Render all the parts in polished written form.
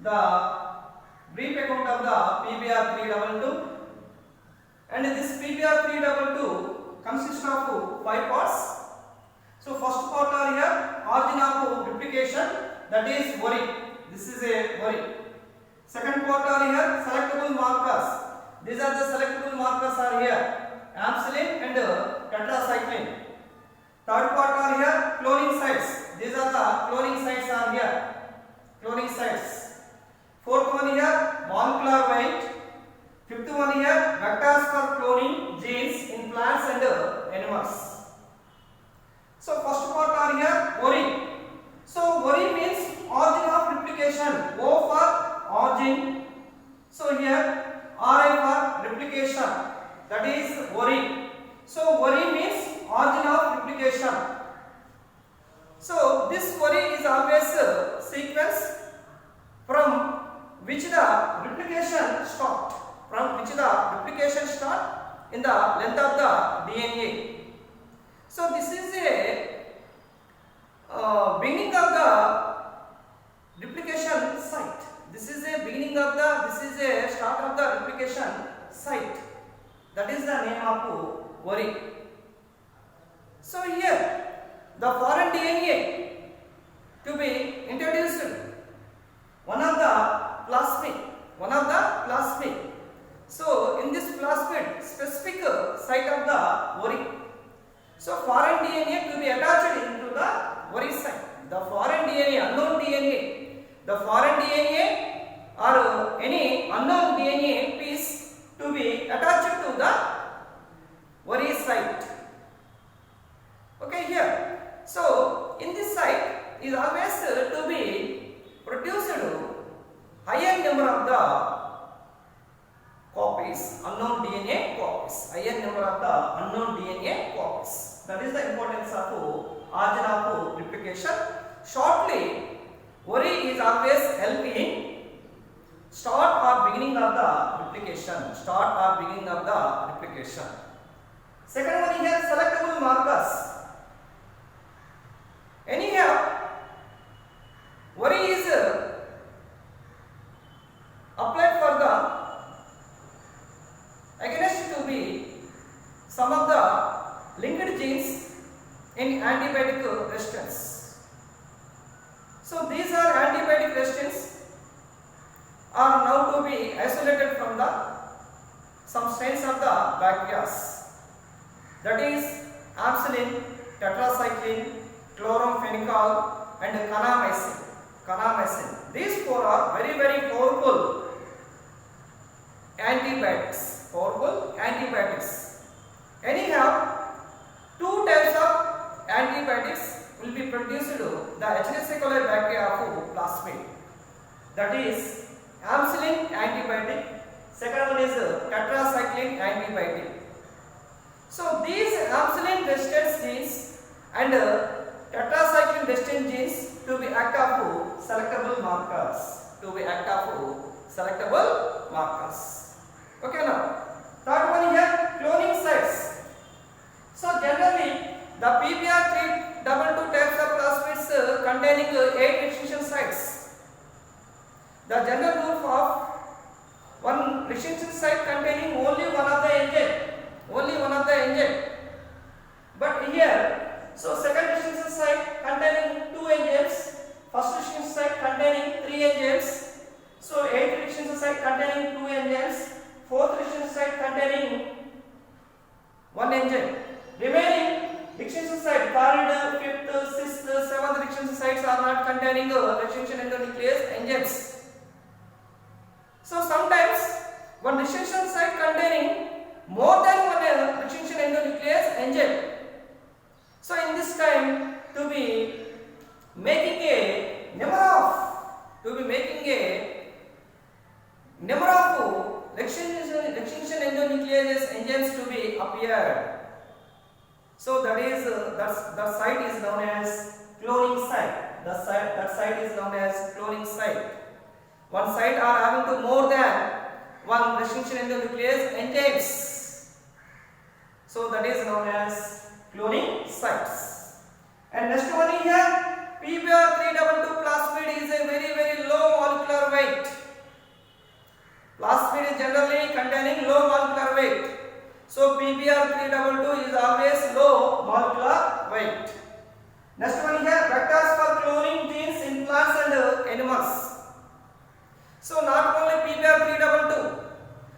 the brief account of the PBr 322, and this PBr 322 consists of 5 parts. So first part are here origin of replication, that is worry. This is a worry. Second part are here selectable markers. These are the selectable markers are here ampicillin and tetracycline. Third part are here cloning sites. These are the cloning sites are here. Cloning sites. Fourth one here molecular weight. Fifth one here vectors for cloning genes in plants and animals. So first part are here worry. So worry means origin of replication. O for origin. So here RI for replication. That is worry. So worry means origin of replication. So this worry is always a sequence from which the replication start. From which the replication start in the length of the DNA. So this is a beginning of the replication site. This is a beginning of the. This is a start of the replication site. That is the name of worry. So here the foreign DNA to be introduced. One of the plasmid. So in this plasmid specific site of the worry. So foreign DNA to be attached into the worry site. The foreign DNA, unknown DNA. The foreign DNA or any unknown DNA piece to be attached to the worry site. Okay, here. So in this site is always to be produced higher number of the copies, unknown DNA copies, higher number of the unknown DNA copies. That is the importance of origin of replication. Shortly, worry is always helping start or beginning of the replication. Start or beginning of the replication. Second one here selectable markers. Anyhow, worry is applied for the against to be some of the linked genes in antibiotic resistance. So these are antibiotic resistance are now to be isolated from the some strains of the bacteria. That is ampicillin, tetracycline, chloramphenicol and kanamycin. These four are very powerful antibiotics. Anyhow, two types of antibiotics will be produced the Escherichia coli bacteria of plasmid. That is ampicillin antibiotic. Second one is tetracycline antibiotic. So these ampicillin resistant genes and tetracycline resistant genes to be act of selectable markers. Okay, now third one here cloning sites. So generally the PBr 322 types of plasmids containing 8 extinction sites. The general rule of one extinction site containing only one of the enzyme. But here, so second extinction site containing 2 enzymes, first extinction site containing 3 enzymes, so 8th extinction site containing 2 enzymes, 4th extinction site containing 1 enzyme. Remaining extinction site, 3rd, 5th, 6th, 7th extinction sites are not containing extinction endonuclease enzymes. So sometimes one extinction site containing more than one extinction endonuclease enzyme. So in this time to be making a number of extinction endonuclease enzymes to be appeared. So that site is known as cloning site. That site is known as cloning site. One site are having to more than one extinction endonuclease enzymes. So that is known as cloning sites. And next one here, PBr 322 plasmid is a very low molecular weight. animals. So not only PBr322.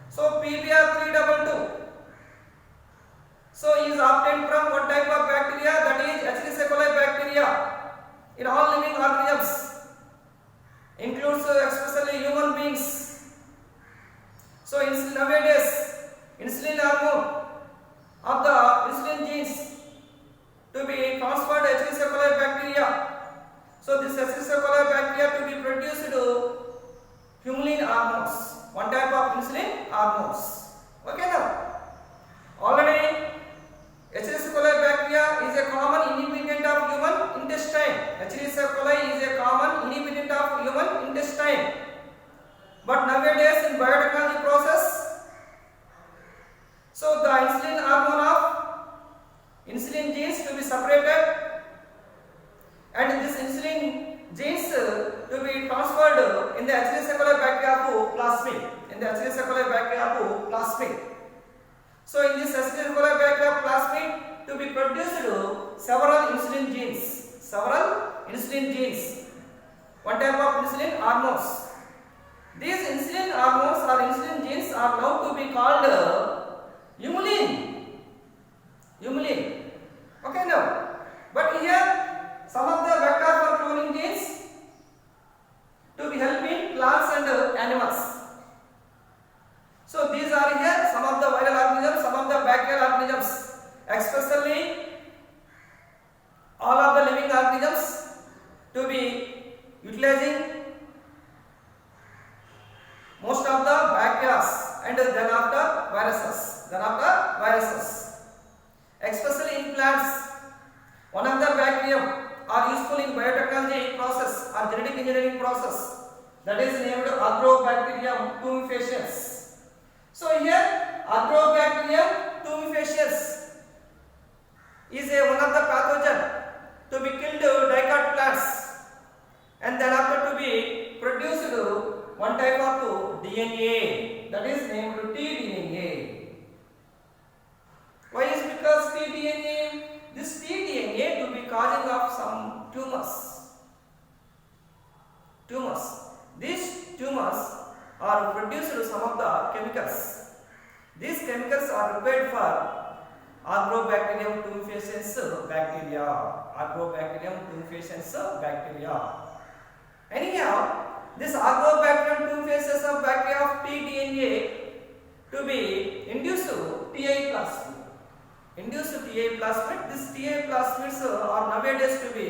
So PBr322. So is obtained from one type of bacteria, that is Escherichia coli bacteria, in all living organisms, includes especially human beings. So nowadays insulin hormone of the insulin genes to be transferred to Escherichia coli bacteria. So this Escherichia coli bacteria to be produced humulin hormones, one type of insulin hormones. Okay now. Already Escherichia coli bacteria is a common inhabitant of human intestine. Escherichia coli is a common inhabitant of human intestine. But nowadays in biotechnology process, so the insulin hormone of insulin genes to be separated, and this insulin genes to be transferred in the Escherichia coli bacteria to plasmid. In the Escherichia coli bacteria to plasmid. So in this Escherichia coli bacteria plasmid to be produced several insulin genes, one type of insulin hormones. These insulin hormones or insulin genes are now to be called humulin. Okay now, but here some of the vectors for cloning genes to be helping plants and animals. So these are here some of the viral organisms, some of the bacterial organisms, especially all of the living organisms to be utilizing most of the bacteria and then after viruses. Especially in plants, one of the bacterium are useful in biotechnology process or genetic engineering process, that is named Agrobacterium tumefaciens. So here Agrobacterium tumefaciens is one of the pathogen to be killed dicot plants, and then after to be produced one type of DNA, that is named tDNA. Why is because tDNA? This tDNA to be causing of some tumors. These tumors are produced some of the chemicals. These chemicals are required for Agrobacterium tumefaciens bacteria. Anyhow, this Agrobacterium tumefaciens of bacteria of tDNA to be induced TI plasmid. This TI plasmids are nowadays to be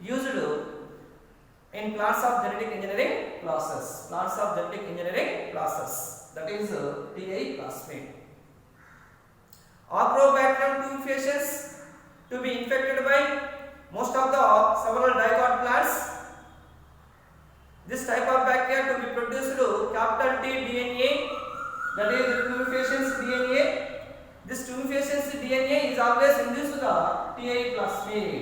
used in plants of genetic engineering process. That is TI plasmid. Agrobacterium tumefaciens to be infected by most of the several dicot plants. This type of bacteria to be produced capital T DNA, that is tumefaciens DNA. This tumefaciens DNA is always induced to the TI plasmid,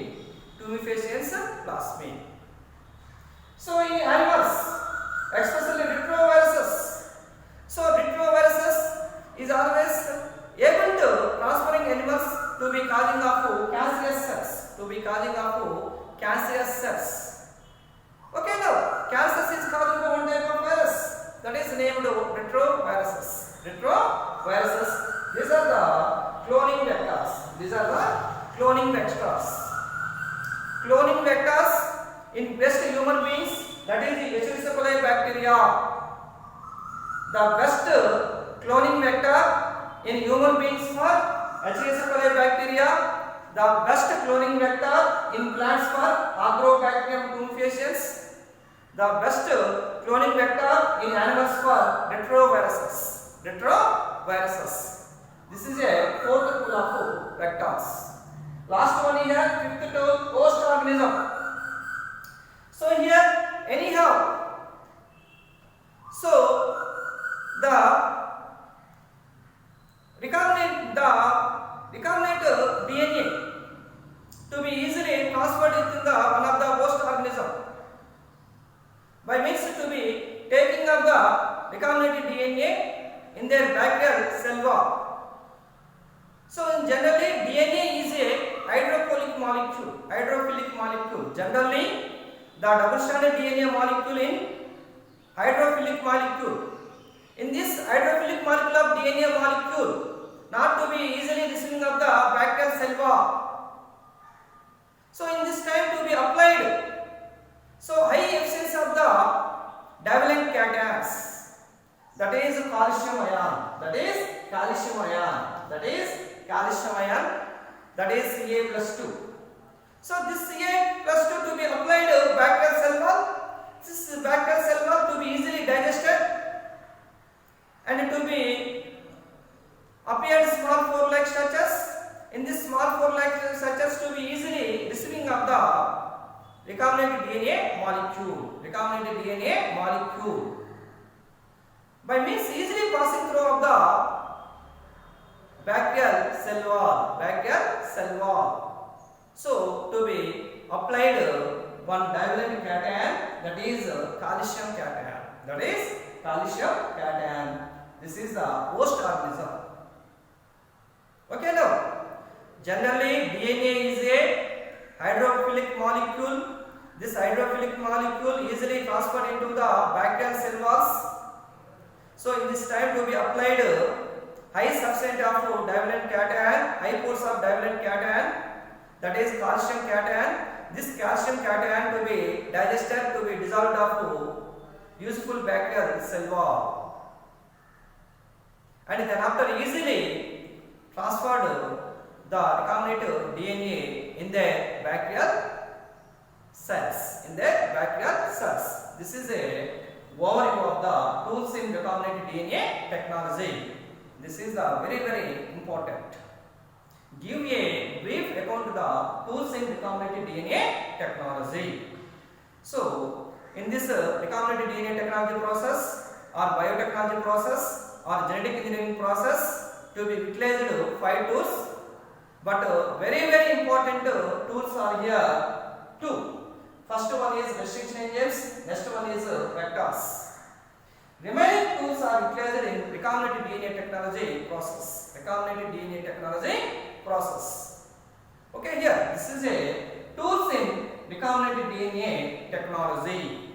tumefaciens plasmid. So in animals, especially retroviruses, so retroviruses is always able to transferring animals to be causing of cancerous cells. Okay now, cancer is caused by one type of virus, that is named retroviruses. These are the cloning vectors in best human beings, that is the Escherichia coli bacteria. The best cloning vector in human beings for Escherichia coli bacteria. The best cloning vector in plants for Agrobacterium tumefaciens. The best cloning vector in animals for retroviruses. This is a fourth pool of vectors. Last one here, fifth to host organism. So here, anyhow, so the recombinant DNA to be easily transferred into the one of the host organism by means to be taking of the recombinant DNA in their bacterial cell wall. So generally DNA is a hydrophilic molecule. Generally the double-stranded DNA molecule in hydrophilic molecule. In this hydrophilic molecule of DNA molecule, not to be easily receiving of the bacterial cell wall. So in this time to be applied, so high efficiency of the divalent cations, that is calcium ion, that is calcium ion, that is calcium ion, that is Ca+2. So this Ca+2 to be applied bacterial cell wall. This bacterial cell wall to be easily digested and to be appeared small pore-like structures. In this small pore-like structures to be easily receiving of the recombinant DNA molecule. Recombinant DNA molecule. By means easily passing through of the bacterial cell wall. Bacterial cell wall. So to be applied one divalent cation, that is calcium cation. That is calcium cation. This is the host organism. Okay now. Generally DNA is a hydrophilic molecule. This hydrophilic molecule easily transferred into the bacterial cell walls. So in this time to be applied high substance of divalent cation, high force of divalent cation, that is calcium cation. This calcium cation to be digested, to be dissolved of useful bacterial cell wall. And then after easily transferred the recombinant DNA in the bacterial cells. In the bacterial cells. This is a overview of the tools in recombinant DNA technology. This is the very important. Give a brief account of the tools in recombinant DNA technology. So, in this recombinant DNA technology process or biotechnology process or genetic engineering process to be utilized 5 tools, but very important tools are here 2. First one is restriction enzymes, next one is vectors. Remaining tools are utilized in recombinant DNA technology process. Recombinant DNA technology process. Okay, here this is a tools in recombinant DNA technology.